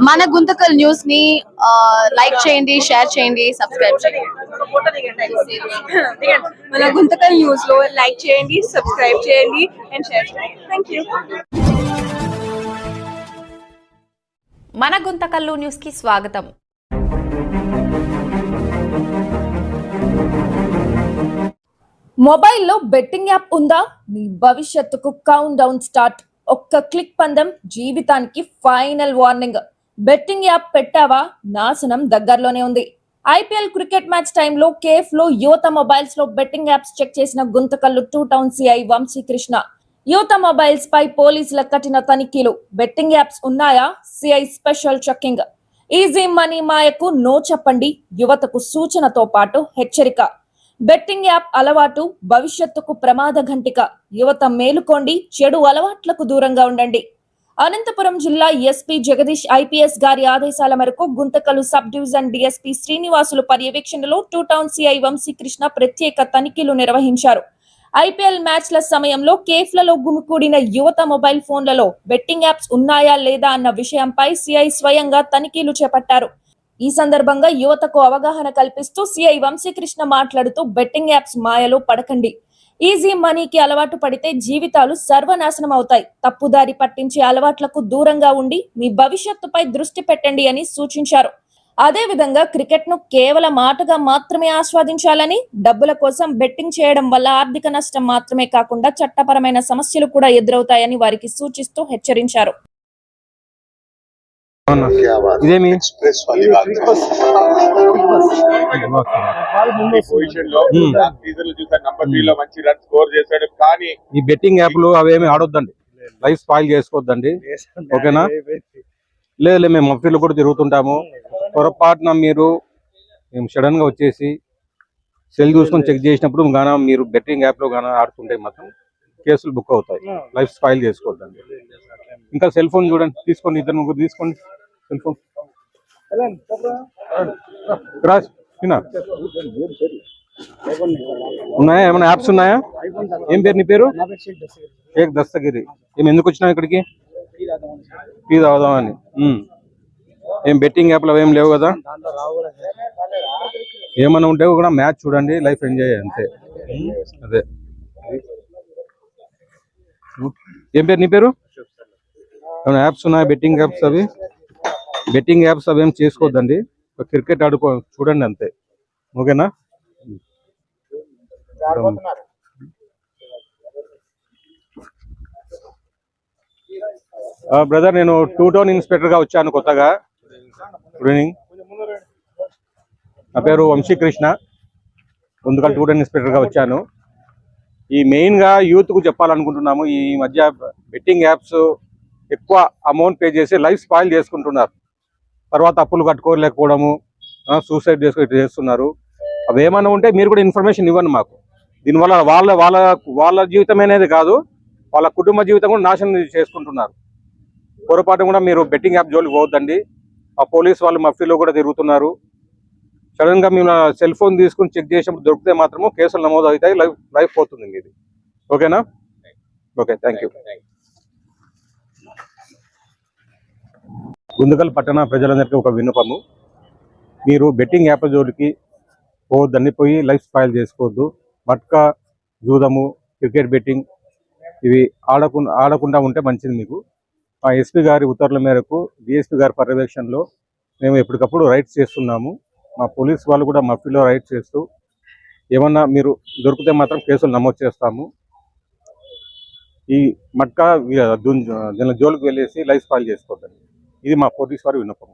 మన గుంతకల్ న్యూస్ ని లైక్ చేయండి, షేర్ చేయండి, సబ్స్క్రైబ్ చేయండి. మన గుంతకల్ న్యూస్ లో లైక్ చేయండి, సబ్స్క్రైబ్ చేయండి అండ్ షేర్ చేయండి. థాంక్యూ. మన గుంతకల్లు న్యూస్ కి స్వాగతం. మొబైల్లో బెట్టింగ్ యాప్ ఉందా? మీ భవిష్యత్తుకు కౌంట్ డౌన్ స్టార్ట్. ఒక్క క్లిక్ పందెం, జీవితానికి ఫైనల్ వార్నింగ్. బెట్టింగ్ యాప్ పెట్టావా? నాశనం దగ్గరలోనే ఉంది. ఐపీఎల్ క్రికెట్ మ్యాచ్ టైంలో కేఫ్ లో యువత మొబైల్స్ లో బెట్టింగ్ యాప్స్ చెక్ చేసిన గుంతకల్లు 2 టౌన్ సిఐ వంశీకృష్ణ. యువత మొబైల్స్ పై పోలీసుల కఠిన తనిఖీలు. బెట్టింగ్ యాప్స్ ఉన్నాయా? CI special checking. Easy money మాయకు నో చెప్పండి. యువతకు సూచనతో పాటు హెచ్చరిక. బెట్టింగ్ యాప్ అలవాటు భవిష్యత్తుకు ప్రమాద ఘంటిక. యువత మేలుకోండి, చెడు అలవాట్లకు దూరంగా ఉండండి. అనంతపురం జిల్లా ఎస్పీ జగదీష్ ఐపీఎస్ గారి ఆదేశాల మేరకు Guntakal sub division DSP Srinivasulu పర్యవేక్షణలో 2 టౌన్ సిఐ వంశీకృష్ణ ప్రత్యేక తనిఖీలు నిర్వహించారు. ఐపీఎల్ మ్యాచ్ల సమయంలో కేఫ్లలో గుమికూడిన యువత మొబైల్ ఫోన్లలో బెట్టింగ్ యాప్స్ ఉన్నాయా లేదా అన్న విషయంపై సిఐ స్వయంగా తనిఖీలు చేపట్టారు. ఈ సందర్భంగా యువతకు అవగాహన కల్పిస్తూ సిఐ వంశీకృష్ణ మాట్లాడుతూ బెట్టింగ్ యాప్స్ మాయలో పడకండి. ఈజీ మనీకి అలవాటు పడితే జీవితాలు సర్వనాశనం అవుతాయి. తప్పుదారి పట్టించే అలవాట్లకు దూరంగా ఉండి మీ భవిష్యత్తుపై దృష్టి పెట్టండి అని సూచించారు. అదే విధంగా క్రికెట్ ను కేవలం ఆటగా మాత్రమే ఆస్వాదించాలని, డబ్బుల కోసం బెట్టింగ్ చేయడం వల్ల ఆర్థిక నష్టం మాత్రమే కాకుండా చట్టపరమైన సమస్యలు కూడా ఎదురవుతాయని వారికి సూచిస్తూ హెచ్చరించారు. ఇదేమి ఎక్స్ప్రెస్ వాली बात పొజిషన్ లో సీజన్ లో చూసా నంబర్ 3 లో మంచి రన్ స్కోర్ చేశాడు. కానీ ఈ బెట్టింగ్ యాప్లు అవేమి ఆడొద్దండి, లైఫ్ స్పాయిల్ చేసుకోవద్దండి. ఓకేనా? లేదు, మేము మఫ్టీలో కూడా తిరుగుతుంటాము. పొరపాటున మీరు మేము సడన్ గా వచ్చేసి సెల్ చూసుకొని చెక్ చేసినప్పుడు గానా మీరు బెట్టింగ్ యాప్ లో గానా ఆడుతుంటే మాత్రం కేసులు బుక్ అవుతాయి. లైఫ్ స్పాయిల్ చేసుకోవద్దండి. ఇంకా సెల్ ఫోన్ చూడండి, తీసుకోండి, 2-3 తీసుకోండి సెల్ ఫోన్. ఉన్నాయా ఏమైనా యాప్స్ ఉన్నాయా? ఏం పేరు నీ పేరు? షేక్ దస్తగిరి. ఏం ఎందుకు వచ్చినావు ఇక్కడికి? టీ తాగుదామని. ఏం బెట్టింగ్ యాప్లు అవేం లేవు కదా? ఏమైనా ఉంటే కూడా మ్యాచ్ చూడండి, లైఫ్ ఎంజాయ్ అంతే. అదే. ఏం పేరు నీ పేరు? ఏమైనా యాప్స్ ఉన్నాయా బెట్టింగ్ యాప్స్? అవి బెట్టింగ్ యాప్స్ అవేం చేసుకోవద్దండి. క్రికెట్ ఆడుకో చూడండి అంతే. ఓకేనా? బ్రదర్, నేను 2 టౌన్ ఇన్స్పెక్టర్ గా వచ్చాను కొత్తగా. Good evening. నా పేరు వంశీకృష్ణ. ముందుగా 2 టౌన్ ఇన్స్పెక్టర్ గా వచ్చాను. ఈ మెయిన్ గా యూత్ కు చెప్పాలనుకుంటున్నాము. ఈ మధ్య బెట్టింగ్ యాప్స్ ఎక్కువ అమౌంట్ పే చేసి లైఫ్ స్పాయిల్ చేసుకుంటున్నారు. తర్వాత అప్పులు కట్టుకోలేకపోవడము, సూసైడ్ చేస్తున్నారు. అవి ఏమైనా ఉంటే మీరు కూడా ఇన్ఫర్మేషన్ ఇవ్వండి మాకు. దీనివల్ల వాళ్ళ జీవితం అనేది కాదు, వాళ్ళ కుటుంబ జీవితం కూడా నాశనం చేసుకుంటున్నారు. పొరపాటు కూడా మీరు బెట్టింగ్ యాప్ జోలికి పోవద్దండి. ఆ పోలీస్ వాళ్ళు మఫ్టీలో కూడా తిరుగుతున్నారు. సడన్ గా మేము సెల్ ఫోన్ తీసుకుని చెక్ చేసినప్పుడు దొరికితే మాత్రము కేసులు నమోదు అవుతాయి, లైఫ్ పోతుంది మీది. ఓకేనా? Okay, thank you. గుంతకల్ పట్టణ ప్రజలందరికీ ఒక విన్నపము. మీరు బెట్టింగ్ యాప్ జోలికి పోవద్దండి, పోయి లైఫ్ స్పాయిల్ చేసుకోవద్దు. మట్కా, జూదము, క్రికెట్ బెట్టింగ్ ఇవి ఆడకుండా ఉంటే మంచిది మీకు. మా ఎస్పీ గారి ఉత్తర్వుల మేరకు డిఎస్పీ గారి పర్యవేక్షణలో మేము ఎప్పటికప్పుడు రైడ్స్ చేస్తున్నాము. మా పోలీస్ వాళ్ళు కూడా మఫ్టీలో రైడ్ చేస్తూ ఏమన్నా మీరు దొరికితే మాత్రం కేసులు నమోదు చేస్తాము. ఈ మట్కా దీని జోలికి వెళ్ళేసి లైఫ్ స్పాయిల్ చేసుకోవద్దండి. ఇది మా పోలీస్ వారి విన్నపం.